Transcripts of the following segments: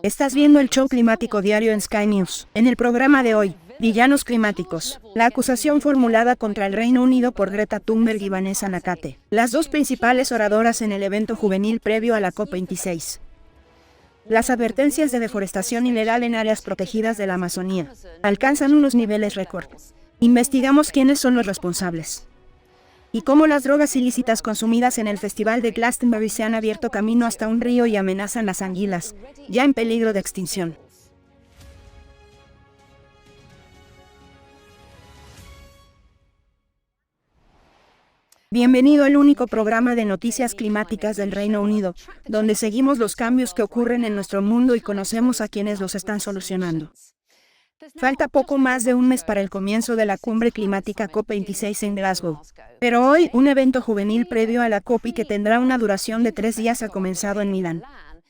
Estás viendo el show climático diario en Sky News. En el programa de hoy, villanos climáticos. La acusación formulada contra el Reino Unido por Greta Thunberg y Vanessa Nakate, las dos principales oradoras en el evento juvenil previo a la COP26. Las advertencias de deforestación ilegal en áreas protegidas de la Amazonía alcanzan unos niveles récord. Investigamos quiénes son los responsables y cómo las drogas ilícitas consumidas en el Festival de Glastonbury se han abierto camino hasta un río y amenazan las anguilas, ya en peligro de extinción. Bienvenido al único programa de noticias climáticas del Reino Unido, donde seguimos los cambios que ocurren en nuestro mundo y conocemos a quienes los están solucionando. Falta poco más de un mes para el comienzo de la cumbre climática COP26 en Glasgow. Pero hoy, un evento juvenil previo a la COP y que tendrá una duración de 3 días ha comenzado en Milán.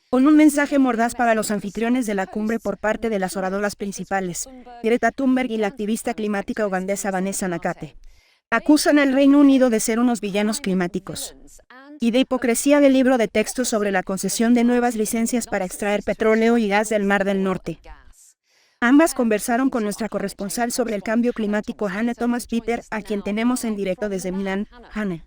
Con un mensaje mordaz para los anfitriones de la cumbre por parte de las oradoras principales, Greta Thunberg y la activista climática ugandesa Vanessa Nakate. Acusan al Reino Unido de ser unos villanos climáticos y de hipocresía del libro de texto sobre la concesión de nuevas licencias para extraer petróleo y gas del Mar del Norte. Ambas conversaron con nuestra corresponsal sobre el cambio climático Hannah Thomas Peter, a quien tenemos en directo desde Milán. Hannah.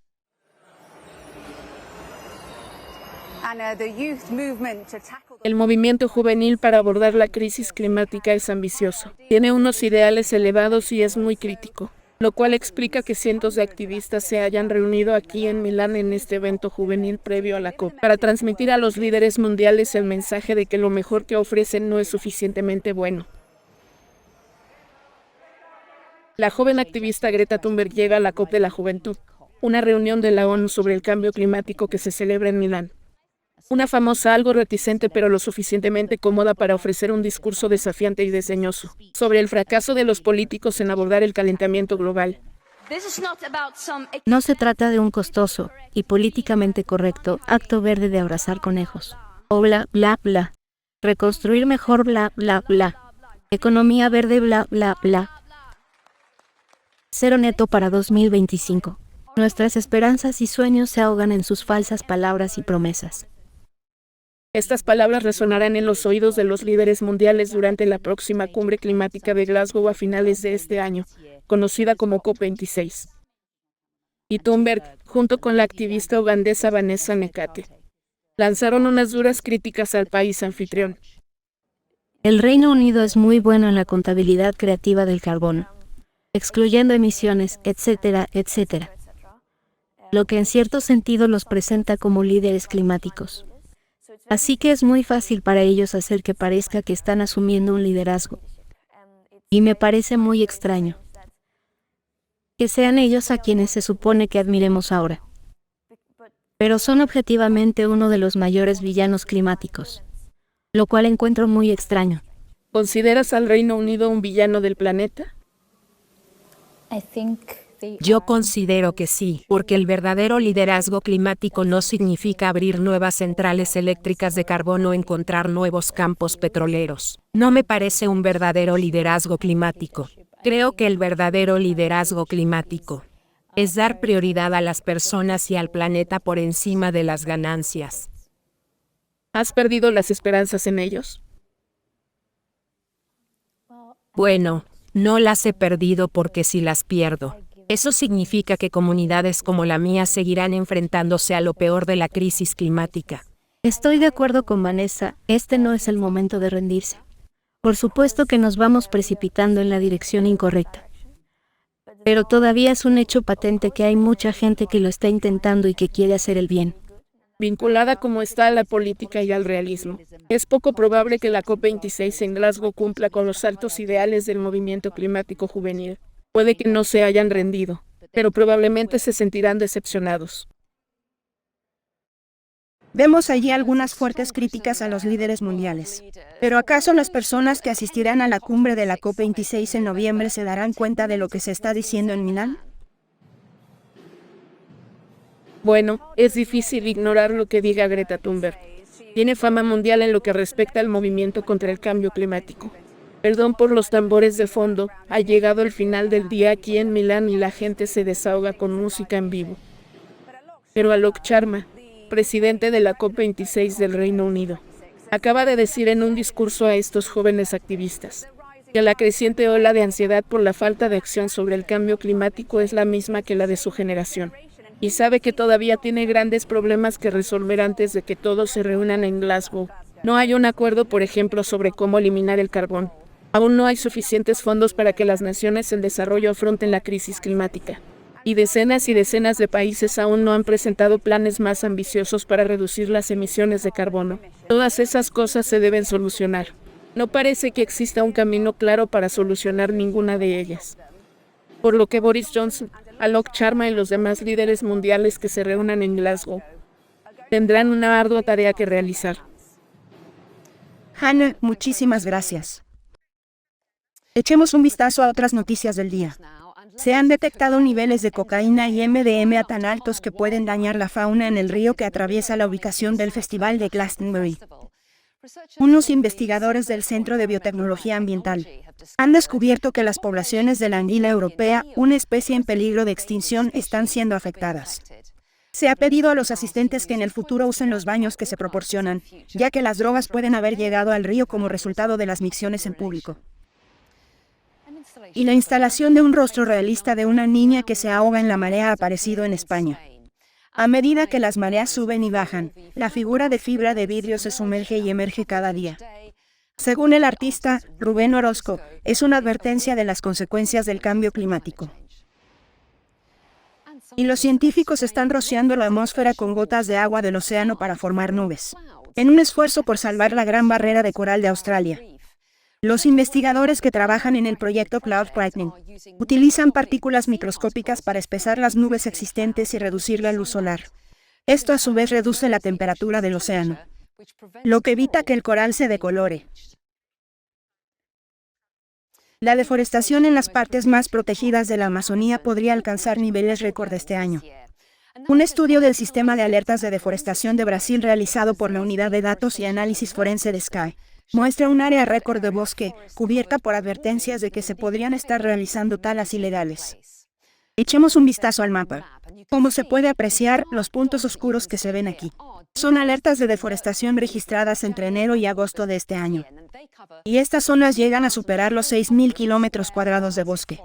El movimiento juvenil para abordar la crisis climática es ambicioso. Tiene unos ideales elevados y es muy crítico, lo cual explica que cientos de activistas se hayan reunido aquí en Milán en este evento juvenil previo a la COP, para transmitir a los líderes mundiales el mensaje de que lo mejor que ofrecen no es suficientemente bueno. La joven activista Greta Thunberg llega a la COP de la Juventud, una reunión de la ONU sobre el cambio climático que se celebra en Milán. Una famosa algo reticente pero lo suficientemente cómoda para ofrecer un discurso desafiante y desdeñoso sobre el fracaso de los políticos en abordar el calentamiento global. No se trata de un costoso y políticamente correcto acto verde de abrazar conejos. O bla, bla, bla. Reconstruir mejor, bla, bla, bla. Economía verde, bla, bla, bla. Cero neto para 2025. Nuestras esperanzas y sueños se ahogan en sus falsas palabras y promesas. Estas palabras resonarán en los oídos de los líderes mundiales durante la próxima cumbre climática de Glasgow a finales de este año, conocida como COP26. Y Thunberg, junto con la activista ugandesa Vanessa Nakate, lanzaron unas duras críticas al país anfitrión. El Reino Unido es muy bueno en la contabilidad creativa del carbono, excluyendo emisiones, etcétera, etcétera. Lo que en cierto sentido los presenta como líderes climáticos. Así que es muy fácil para ellos hacer que parezca que están asumiendo un liderazgo. Y me parece muy extraño que sean ellos a quienes se supone que admiremos ahora. Pero son objetivamente uno de los mayores villanos climáticos, lo cual encuentro muy extraño. ¿Consideras al Reino Unido un villano del planeta? Yo considero que sí, porque el verdadero liderazgo climático no significa abrir nuevas centrales eléctricas de carbono o encontrar nuevos campos petroleros. No me parece un verdadero liderazgo climático. Creo que el verdadero liderazgo climático es dar prioridad a las personas y al planeta por encima de las ganancias. ¿Has perdido las esperanzas en ellos? Bueno, no las he perdido porque si las pierdo, eso significa que comunidades como la mía seguirán enfrentándose a lo peor de la crisis climática. Estoy de acuerdo con Vanessa, este no es el momento de rendirse. Por supuesto que nos vamos precipitando en la dirección incorrecta. Pero todavía es un hecho patente que hay mucha gente que lo está intentando y que quiere hacer el bien. Vinculada como está a la política y al realismo, es poco probable que la COP26 en Glasgow cumpla con los altos ideales del movimiento climático juvenil. Puede que no se hayan rendido, pero probablemente se sentirán decepcionados. Vemos allí algunas fuertes críticas a los líderes mundiales. ¿Pero acaso las personas que asistirán a la cumbre de la COP26 en noviembre se darán cuenta de lo que se está diciendo en Milán? Bueno, es difícil ignorar lo que diga Greta Thunberg. Tiene fama mundial en lo que respecta al movimiento contra el cambio climático. Perdón por los tambores de fondo, ha llegado el final del día aquí en Milán y la gente se desahoga con música en vivo. Pero Alok Sharma, presidente de la COP26 del Reino Unido, Acaba de decir en un discurso a estos jóvenes activistas que la creciente ola de ansiedad por la falta de acción sobre el cambio climático es la misma que la de su generación, y sabe que todavía tiene grandes problemas que resolver antes de que todos se reúnan en Glasgow. No hay un acuerdo, por ejemplo, sobre cómo eliminar el carbón. Aún no hay suficientes fondos para que las naciones en desarrollo afronten la crisis climática. Y decenas de países aún no han presentado planes más ambiciosos para reducir las emisiones de carbono. Todas esas cosas se deben solucionar. No parece que exista un camino claro para solucionar ninguna de ellas. Por lo que Boris Johnson, Alok Sharma y los demás líderes mundiales que se reúnan en Glasgow tendrán una ardua tarea que realizar. Hannah, muchísimas gracias. Echemos un vistazo a otras noticias del día. Se han detectado niveles de cocaína y MDMA tan altos que pueden dañar la fauna en el río que atraviesa la ubicación del Festival de Glastonbury. Unos investigadores del Centro de Biotecnología Ambiental han descubierto que las poblaciones de la anguila europea, una especie en peligro de extinción, están siendo afectadas. Se ha pedido a los asistentes que en el futuro usen los baños que se proporcionan, ya que las drogas pueden haber llegado al río como resultado de las micciones en público. Y la instalación de un rostro realista de una niña que se ahoga en la marea ha aparecido en España. A medida que las mareas suben y bajan, la figura de fibra de vidrio se sumerge y emerge cada día. Según el artista Rubén Orozco, es una advertencia de las consecuencias del cambio climático. Y los científicos están rociando la atmósfera con gotas de agua del océano para formar nubes, en un esfuerzo por salvar la gran barrera de coral de Australia. Los investigadores que trabajan en el proyecto Cloud Brightening utilizan partículas microscópicas para espesar las nubes existentes y reducir la luz solar. Esto a su vez reduce la temperatura del océano, lo que evita que el coral se decolore. La deforestación en las partes más protegidas de la Amazonía podría alcanzar niveles récord este año. Un estudio del Sistema de Alertas de Deforestación de Brasil realizado por la Unidad de Datos y Análisis Forense de Sky muestra un área récord de bosque, cubierta por advertencias de que se podrían estar realizando talas ilegales. Echemos un vistazo al mapa. Como se puede apreciar, los puntos oscuros que se ven aquí son alertas de deforestación registradas entre enero y agosto de este año. Y estas zonas llegan a superar los 6.000 kilómetros cuadrados de bosque.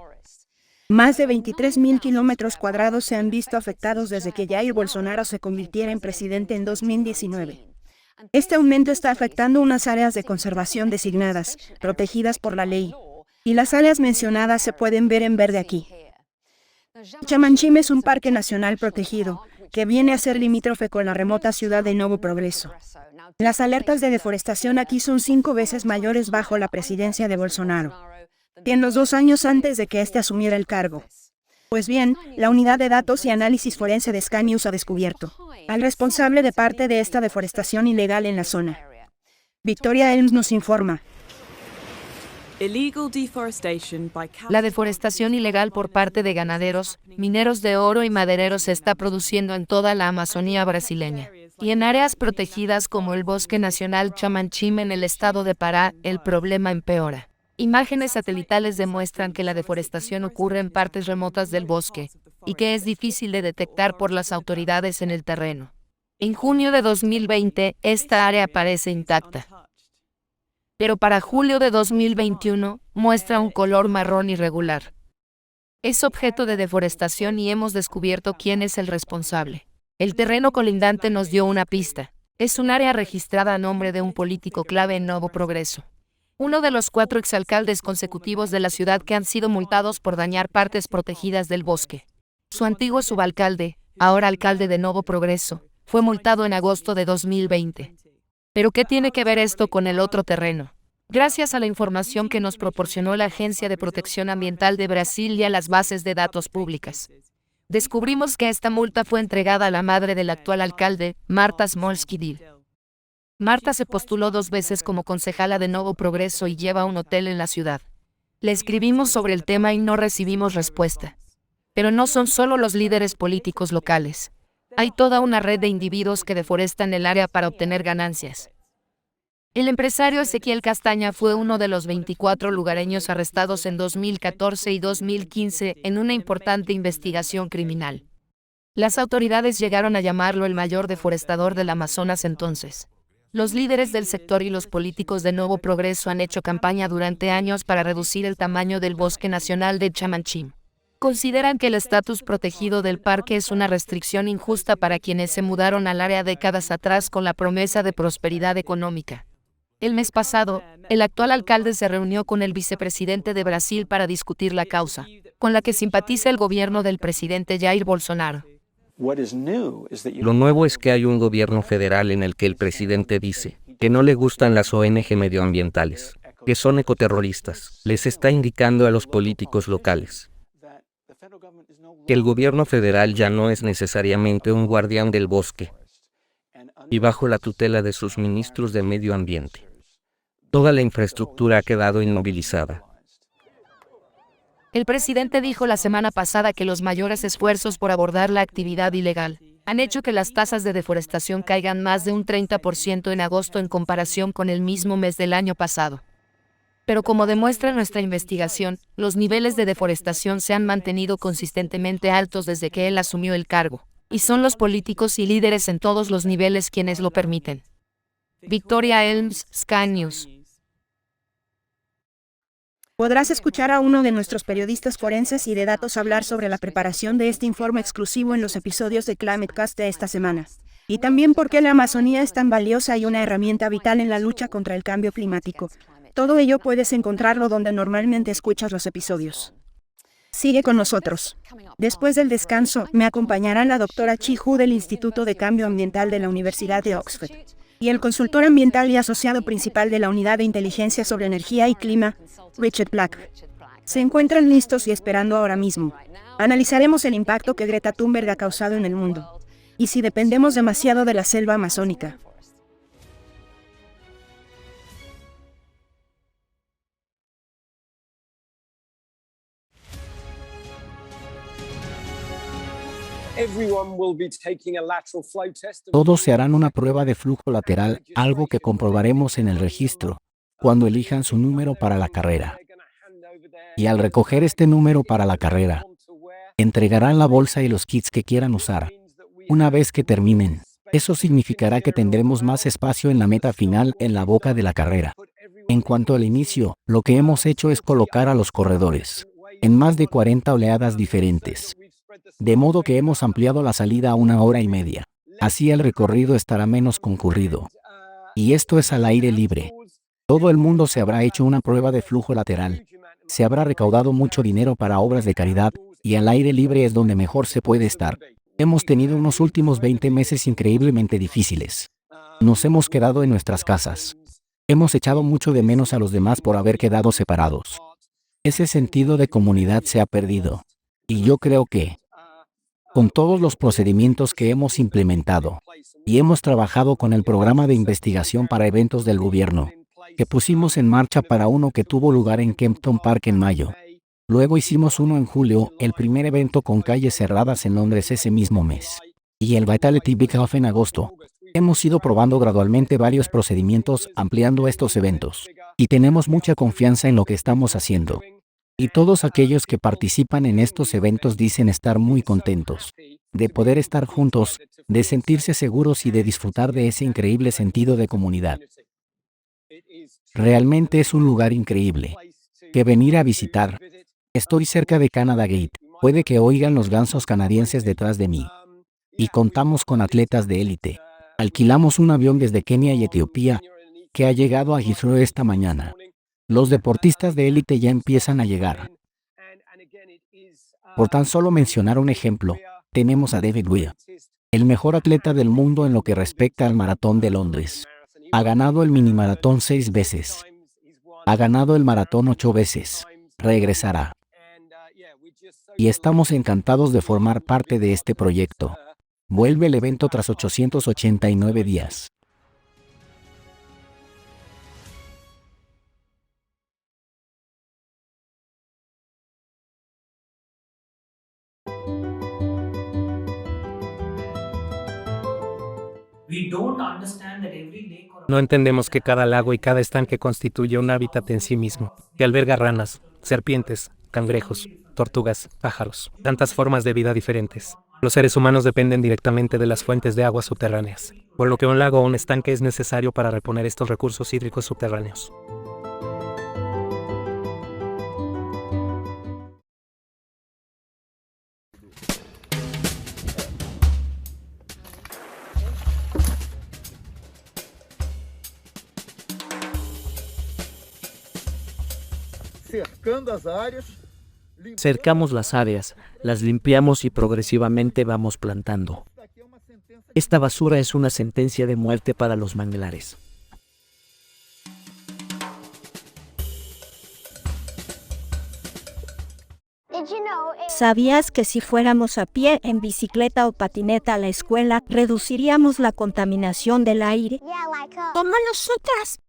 Más de 23.000 kilómetros cuadrados se han visto afectados desde que Jair Bolsonaro se convirtiera en presidente en 2019. Este aumento está afectando unas áreas de conservación designadas, protegidas por la ley, y las áreas mencionadas se pueden ver en verde aquí. Chamanchime es un parque nacional protegido, que viene a ser limítrofe con la remota ciudad de Novo Progreso. Las alertas de deforestación aquí son 5 veces mayores bajo la presidencia de Bolsonaro, que en los 2 años antes de que éste asumiera el cargo. Pues bien, la Unidad de Datos y Análisis Forense de Sky News ha descubierto al responsable de parte de esta deforestación ilegal en la zona. Victoria Elms nos informa. La deforestación ilegal por parte de ganaderos, mineros de oro y madereros se está produciendo en toda la Amazonía brasileña. Y en áreas protegidas como el Bosque Nacional Chamanchime en el estado de Pará, el problema empeora. Imágenes satelitales demuestran que la deforestación ocurre en partes remotas del bosque, y que es difícil de detectar por las autoridades en el terreno. En junio de 2020, esta área parece intacta. Pero para julio de 2021, muestra un color marrón irregular. Es objeto de deforestación y hemos descubierto quién es el responsable. El terreno colindante nos dio una pista. Es un área registrada a nombre de un político clave en Novo Progreso. Uno de los 4 exalcaldes consecutivos de la ciudad que han sido multados por dañar partes protegidas del bosque. Su antiguo subalcalde, ahora alcalde de Novo Progreso, fue multado en agosto de 2020. ¿Pero qué tiene que ver esto con el otro terreno? Gracias a la información que nos proporcionó la Agencia de Protección Ambiental de Brasil y a las bases de datos públicas, descubrimos que esta multa fue entregada a la madre del actual alcalde, Marta Smolski-Dil. Marta se postuló 2 veces como concejala de Novo Progreso y lleva un hotel en la ciudad. Le escribimos sobre el tema y no recibimos respuesta. Pero no son solo los líderes políticos locales. Hay toda una red de individuos que deforestan el área para obtener ganancias. El empresario Ezequiel Castaña fue uno de los 24 lugareños arrestados en 2014 y 2015 en una importante investigación criminal. Las autoridades llegaron a llamarlo el mayor deforestador del Amazonas entonces. Los líderes del sector y los políticos de Nuevo Progreso han hecho campaña durante años para reducir el tamaño del Bosque Nacional de Chamanchim. Consideran que el estatus protegido del parque es una restricción injusta para quienes se mudaron al área décadas atrás con la promesa de prosperidad económica. El mes pasado, el actual alcalde se reunió con el vicepresidente de Brasil para discutir la causa, con la que simpatiza el gobierno del presidente Jair Bolsonaro. Lo nuevo es que hay un gobierno federal en el que el presidente dice que no le gustan las ONG medioambientales, que son ecoterroristas. Les está indicando a los políticos locales que el gobierno federal ya no es necesariamente un guardián del bosque y bajo la tutela de sus ministros de medio ambiente. Toda la infraestructura ha quedado inmovilizada. El presidente dijo la semana pasada que los mayores esfuerzos por abordar la actividad ilegal han hecho que las tasas de deforestación caigan más de un 30% en agosto en comparación con el mismo mes del año pasado. Pero como demuestra nuestra investigación, los niveles de deforestación se han mantenido consistentemente altos desde que él asumió el cargo, y son los políticos y líderes en todos los niveles quienes lo permiten. Victoria Elms, Sky News. Podrás escuchar a uno de nuestros periodistas forenses y de datos hablar sobre la preparación de este informe exclusivo en los episodios de ClimateCast de esta semana. Y también por qué la Amazonía es tan valiosa y una herramienta vital en la lucha contra el cambio climático. Todo ello puedes encontrarlo donde normalmente escuchas los episodios. Sigue con nosotros. Después del descanso, me acompañará la doctora Chi Hu del Instituto de Cambio Ambiental de la Universidad de Oxford y el consultor ambiental y asociado principal de la Unidad de Inteligencia sobre Energía y Clima, Richard Black. Se encuentran listos y esperando ahora mismo. Analizaremos el impacto que Greta Thunberg ha causado en el mundo y si dependemos demasiado de la selva amazónica. Todos se harán una prueba de flujo lateral, algo que comprobaremos en el registro, cuando elijan su número para la carrera. Y al recoger este número para la carrera, entregarán la bolsa y los kits que quieran usar. Una vez que terminen, eso significará que tendremos más espacio en la meta final en la boca de la carrera. En cuanto al inicio, lo que hemos hecho es colocar a los corredores en más de 40 oleadas diferentes. De modo que hemos ampliado la salida a 1 hora y media. Así el recorrido estará menos concurrido. Y esto es al aire libre. Todo el mundo se habrá hecho una prueba de flujo lateral. Se habrá recaudado mucho dinero para obras de caridad, y al aire libre es donde mejor se puede estar. Hemos tenido unos últimos 20 meses increíblemente difíciles. Nos hemos quedado en nuestras casas. Hemos echado mucho de menos a los demás por haber quedado separados. Ese sentido de comunidad se ha perdido. Y yo creo que, con todos los procedimientos que hemos implementado, y hemos trabajado con el programa de investigación para eventos del gobierno, que pusimos en marcha para uno que tuvo lugar en Kempton Park en mayo. Luego hicimos uno en julio, el primer evento con calles cerradas en Londres ese mismo mes. Y el Vitality Big Off en agosto. Hemos ido probando gradualmente varios procedimientos, ampliando estos eventos. Y tenemos mucha confianza en lo que estamos haciendo. Y todos aquellos que participan en estos eventos dicen estar muy contentos de poder estar juntos, de sentirse seguros y de disfrutar de ese increíble sentido de comunidad. Realmente es un lugar increíble que venir a visitar. Estoy cerca de Canada Gate. Puede que oigan los gansos canadienses detrás de mí. Y contamos con atletas de élite. Alquilamos un avión desde Kenia y Etiopía que ha llegado a Heathrow esta mañana. Los deportistas de élite ya empiezan a llegar. Por tan solo mencionar un ejemplo, tenemos a David Weir, el mejor atleta del mundo en lo que respecta al maratón de Londres. Ha ganado el minimaratón 6 veces. Ha ganado el maratón 8 veces. Regresará. Y estamos encantados de formar parte de este proyecto. Vuelve el evento tras 889 días. No entendemos que cada lago y cada estanque constituye un hábitat en sí mismo, que alberga ranas, serpientes, cangrejos, tortugas, pájaros, tantas formas de vida diferentes. Los seres humanos dependen directamente de las fuentes de agua subterráneas. por lo que un lago o un estanque es necesario para reponer estos recursos hídricos subterráneos. Cercamos las áreas, las limpiamos y progresivamente vamos plantando. Esta basura es una sentencia de muerte para los manglares. ¿Sabías que si fuéramos a pie, en bicicleta o patineta a la escuela, reduciríamos la contaminación del aire? ¡Como nosotras!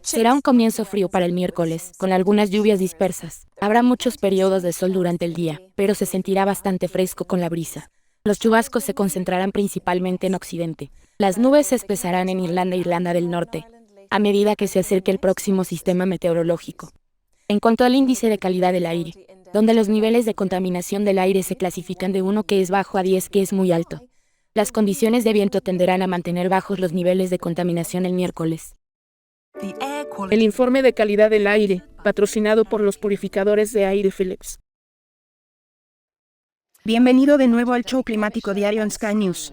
Será un comienzo frío para el miércoles, con algunas lluvias dispersas. Habrá muchos periodos de sol durante el día, pero se sentirá bastante fresco con la brisa. Los chubascos se concentrarán principalmente en Occidente. Las nubes se espesarán en Irlanda e Irlanda del Norte, a medida que se acerque el próximo sistema meteorológico. En cuanto al índice de calidad del aire, donde los niveles de contaminación del aire se clasifican de 1 que es bajo a 10 que es muy alto. Las condiciones de viento tenderán a mantener bajos los niveles de contaminación el miércoles. El informe de calidad del aire, patrocinado por los purificadores de aire Philips. Bienvenido de nuevo al show climático diario en Sky News.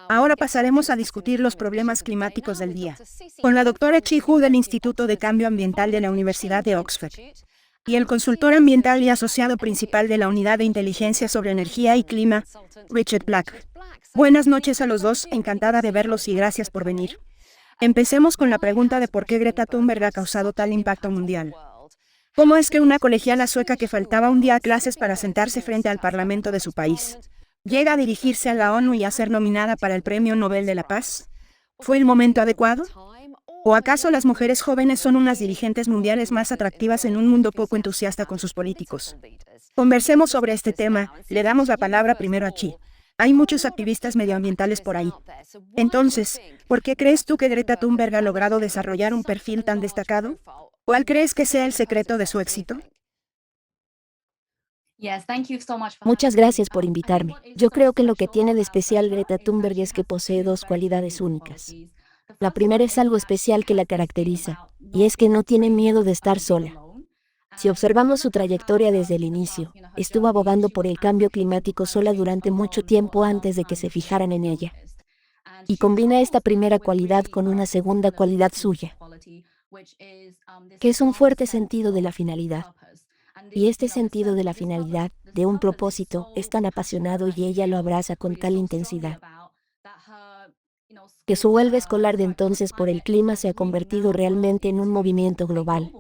Ahora pasaremos a discutir los problemas climáticos del día, con la doctora Chi Hu del Instituto de Cambio Ambiental de la Universidad de Oxford, y el consultor ambiental y asociado principal de la Unidad de Inteligencia sobre Energía y Clima, Richard Black. Buenas noches a los dos, encantada de verlos y gracias por venir. Empecemos con la pregunta de por qué Greta Thunberg ha causado tal impacto mundial. ¿Cómo es que una colegiala sueca que faltaba un día a clases para sentarse frente al parlamento de su país, llega a dirigirse a la ONU y a ser nominada para el Premio Nobel de la Paz? ¿Fue el momento adecuado? ¿O acaso las mujeres jóvenes son unas dirigentes mundiales más atractivas en un mundo poco entusiasta con sus políticos? Conversemos sobre este tema, le damos la palabra primero a Chi. Hay muchos activistas medioambientales por ahí. Entonces, ¿por qué crees tú que Greta Thunberg ha logrado desarrollar un perfil tan destacado? ¿Cuál crees que sea el secreto de su éxito? Muchas gracias por invitarme. Yo creo que lo que tiene de especial Greta Thunberg es que posee dos cualidades únicas. La primera es algo especial que la caracteriza, y es que no tiene miedo de estar sola. Si observamos su trayectoria desde el inicio, estuvo abogando por el cambio climático sola durante mucho tiempo antes de que se fijaran en ella. Y combina esta primera cualidad con una segunda cualidad suya, que es un fuerte sentido de la finalidad. Y este sentido de la finalidad, de un propósito, es tan apasionado y ella lo abraza con tal intensidad, que su huelga escolar de entonces por el clima se ha convertido realmente en un movimiento global.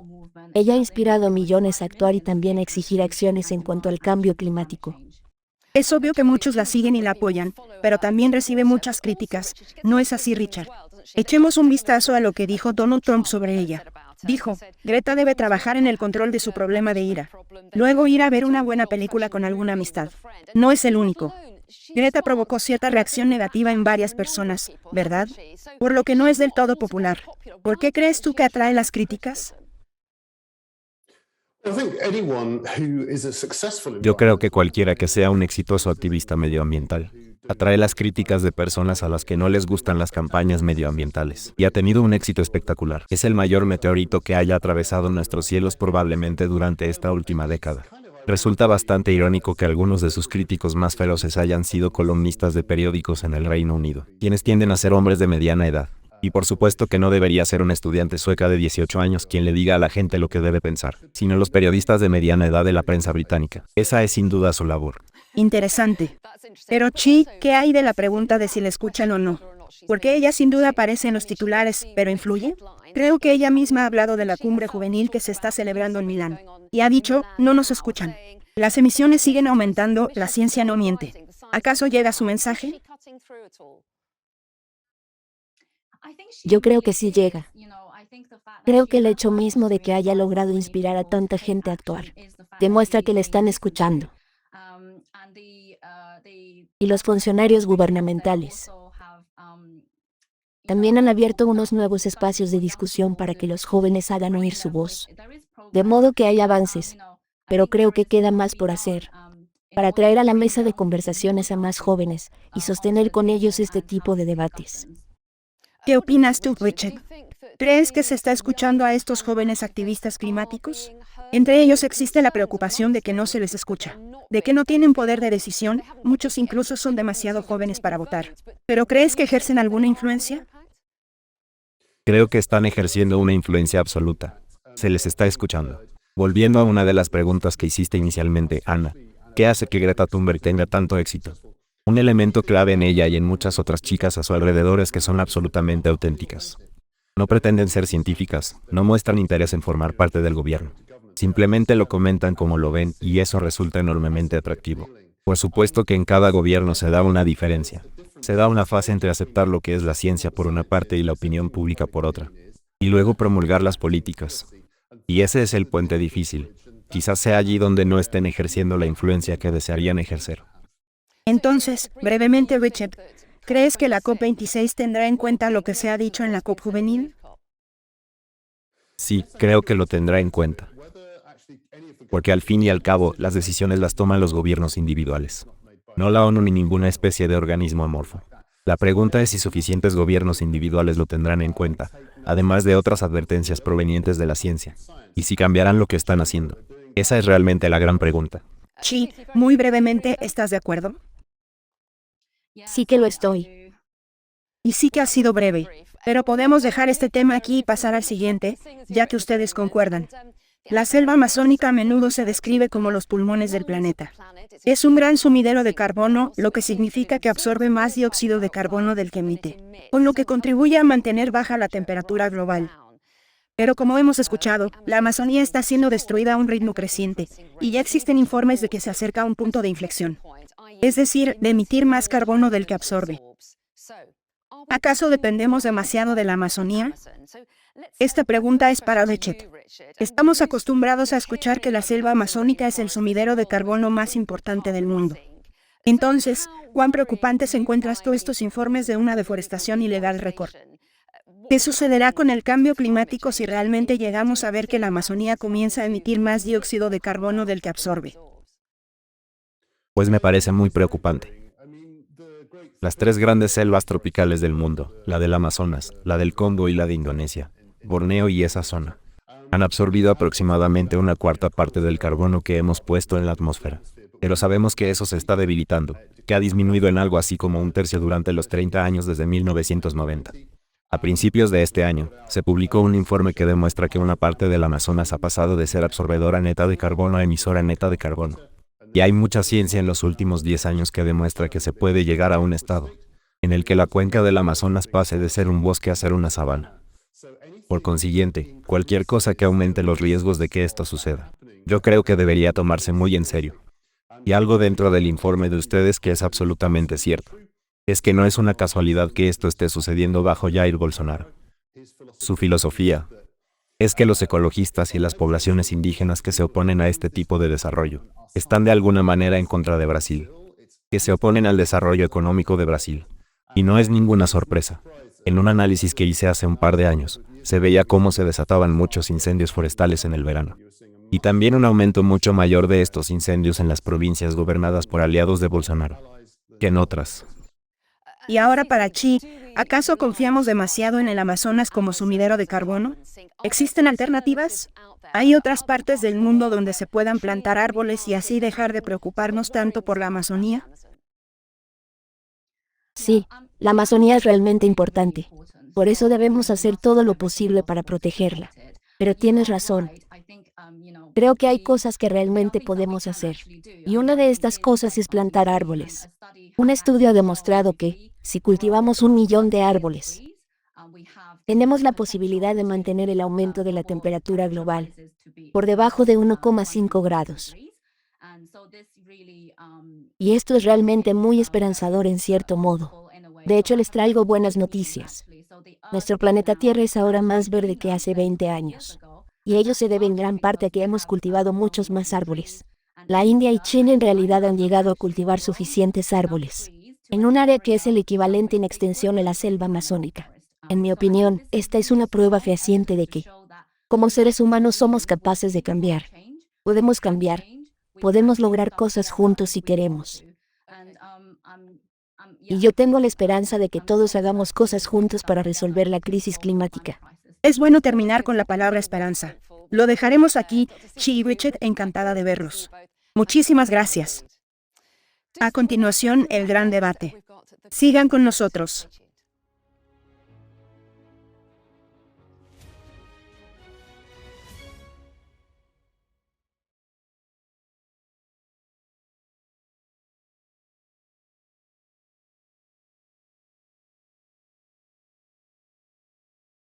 Ella ha inspirado a millones a actuar y también a exigir acciones en cuanto al cambio climático. Es obvio que muchos la siguen y la apoyan, pero también recibe muchas críticas. ¿No es así, Richard? Echemos un vistazo a lo que dijo Donald Trump sobre ella. Dijo, Greta debe trabajar en el control de su problema de ira. Luego ir a ver una buena película con alguna amistad. No es el único. Greta provocó cierta reacción negativa en varias personas, ¿verdad? Por lo que no es del todo popular. ¿Por qué crees tú que atrae las críticas? Yo creo que cualquiera que sea un exitoso activista medioambiental atrae las críticas de personas a las que no les gustan las campañas medioambientales y ha tenido un éxito espectacular. Es el mayor meteorito que haya atravesado nuestros cielos probablemente durante esta última década. Resulta bastante irónico que algunos de sus críticos más feroces hayan sido columnistas de periódicos en el Reino Unido, quienes tienden a ser hombres de mediana edad. Y por supuesto que no debería ser una estudiante sueca de 18 años quien le diga a la gente lo que debe pensar, sino los periodistas de mediana edad de la prensa británica. Esa es sin duda su labor. Interesante. Pero Chi, ¿qué hay de la pregunta de si la escuchan o no? Porque ella sin duda aparece en los titulares, ¿pero influye? Creo que ella misma ha hablado de la cumbre juvenil que se está celebrando en Milán. Y ha dicho, no nos escuchan. Las emisiones siguen aumentando, la ciencia no miente. ¿Acaso llega su mensaje? Yo creo que sí llega. Creo que el hecho mismo de que haya logrado inspirar a tanta gente a actuar demuestra que le están escuchando. Y los funcionarios gubernamentales también han abierto unos nuevos espacios de discusión para que los jóvenes hagan oír su voz. De modo que hay avances, pero creo que queda más por hacer para traer a la mesa de conversaciones a más jóvenes y sostener con ellos este tipo de debates. ¿Qué opinas tú, Richard? ¿Crees que se está escuchando a estos jóvenes activistas climáticos? Entre ellos existe la preocupación de que no se les escucha, de que no tienen poder de decisión, muchos incluso son demasiado jóvenes para votar. ¿Pero crees que ejercen alguna influencia? Creo que están ejerciendo una influencia absoluta. Se les está escuchando. Volviendo a una de las preguntas que hiciste inicialmente, Ana, ¿qué hace que Greta Thunberg tenga tanto éxito? Un elemento clave en ella y en muchas otras chicas a su alrededor es que son absolutamente auténticas. No pretenden ser científicas, no muestran interés en formar parte del gobierno. Simplemente lo comentan como lo ven y eso resulta enormemente atractivo. Por supuesto que en cada gobierno se da una diferencia. Se da una fase entre aceptar lo que es la ciencia por una parte y la opinión pública por otra. Y luego promulgar las políticas. Y ese es el puente difícil. Quizás sea allí donde no estén ejerciendo la influencia que desearían ejercer. Entonces, brevemente, Richard, ¿crees que la COP26 tendrá en cuenta lo que se ha dicho en la COP juvenil? Sí, creo que lo tendrá en cuenta. Porque al fin y al cabo, las decisiones las toman los gobiernos individuales. No la ONU ni ninguna especie de organismo amorfo. La pregunta es si suficientes gobiernos individuales lo tendrán en cuenta, además de otras advertencias provenientes de la ciencia. Y si cambiarán lo que están haciendo. Esa es realmente la gran pregunta. Sí, muy brevemente, ¿estás de acuerdo? Sí que lo estoy. Y sí que ha sido breve, pero podemos dejar este tema aquí y pasar al siguiente, ya que ustedes concuerdan. La selva amazónica a menudo se describe como los pulmones del planeta. Es un gran sumidero de carbono, lo que significa que absorbe más dióxido de carbono del que emite, con lo que contribuye a mantener baja la temperatura global. Pero como hemos escuchado, la Amazonía está siendo destruida a un ritmo creciente, y ya existen informes de que se acerca a un punto de inflexión. Es decir, de emitir más carbono del que absorbe. ¿Acaso dependemos demasiado de la Amazonía? Esta pregunta es para Richard. Estamos acostumbrados a escuchar que la selva amazónica es el sumidero de carbono más importante del mundo. Entonces, ¿cuán preocupantes encuentras tú estos informes de una deforestación ilegal récord? ¿Qué sucederá con el cambio climático si realmente llegamos a ver que la Amazonía comienza a emitir más dióxido de carbono del que absorbe? Pues me parece muy preocupante. Las tres grandes selvas tropicales del mundo, la del Amazonas, la del Congo y la de Indonesia, Borneo y esa zona, han absorbido aproximadamente una cuarta parte del carbono que hemos puesto en la atmósfera. Pero sabemos que eso se está debilitando, que ha disminuido en algo así como un tercio durante los 30 años desde 1990. A principios de este año, se publicó un informe que demuestra que una parte del Amazonas ha pasado de ser absorbedora neta de carbono a emisora neta de carbono. Y hay mucha ciencia en los últimos 10 años que demuestra que se puede llegar a un estado en el que la cuenca del Amazonas pase de ser un bosque a ser una sabana. Por consiguiente, cualquier cosa que aumente los riesgos de que esto suceda, yo creo que debería tomarse muy en serio. Y algo dentro del informe de ustedes que es absolutamente cierto, es que no es una casualidad que esto esté sucediendo bajo Jair Bolsonaro. Su filosofía es que los ecologistas y las poblaciones indígenas que se oponen a este tipo de desarrollo están de alguna manera en contra de Brasil, que se oponen al desarrollo económico de Brasil. Y no es ninguna sorpresa. En un análisis que hice hace un par de años, se veía cómo se desataban muchos incendios forestales en el verano. Y también un aumento mucho mayor de estos incendios en las provincias gobernadas por aliados de Bolsonaro, que en otras. Y ahora para Chi, ¿acaso confiamos demasiado en el Amazonas como sumidero de carbono? ¿Existen alternativas? ¿Hay otras partes del mundo donde se puedan plantar árboles y así dejar de preocuparnos tanto por la Amazonía? Sí, la Amazonía es realmente importante. Por eso debemos hacer todo lo posible para protegerla. Pero tienes razón. Creo que hay cosas que realmente podemos hacer. Y una de estas cosas es plantar árboles. Un estudio ha demostrado que, si cultivamos 1 millón de árboles, tenemos la posibilidad de mantener el aumento de la temperatura global por debajo de 1,5 grados. Y esto es realmente muy esperanzador en cierto modo. De hecho, les traigo buenas noticias. Nuestro planeta Tierra es ahora más verde que hace 20 años. Y ello se debe en gran parte a que hemos cultivado muchos más árboles. La India y China en realidad han llegado a cultivar suficientes árboles, en un área que es el equivalente en extensión a la selva amazónica. En mi opinión, esta es una prueba fehaciente de que, como seres humanos, somos capaces de cambiar. Podemos cambiar. Podemos lograr cosas juntos si queremos. Y yo tengo la esperanza de que todos hagamos cosas juntos para resolver la crisis climática. Es bueno terminar con la palabra esperanza. Lo dejaremos aquí. Chi y Richard, encantada de verlos. Muchísimas gracias. A continuación, el gran debate. Sigan con nosotros.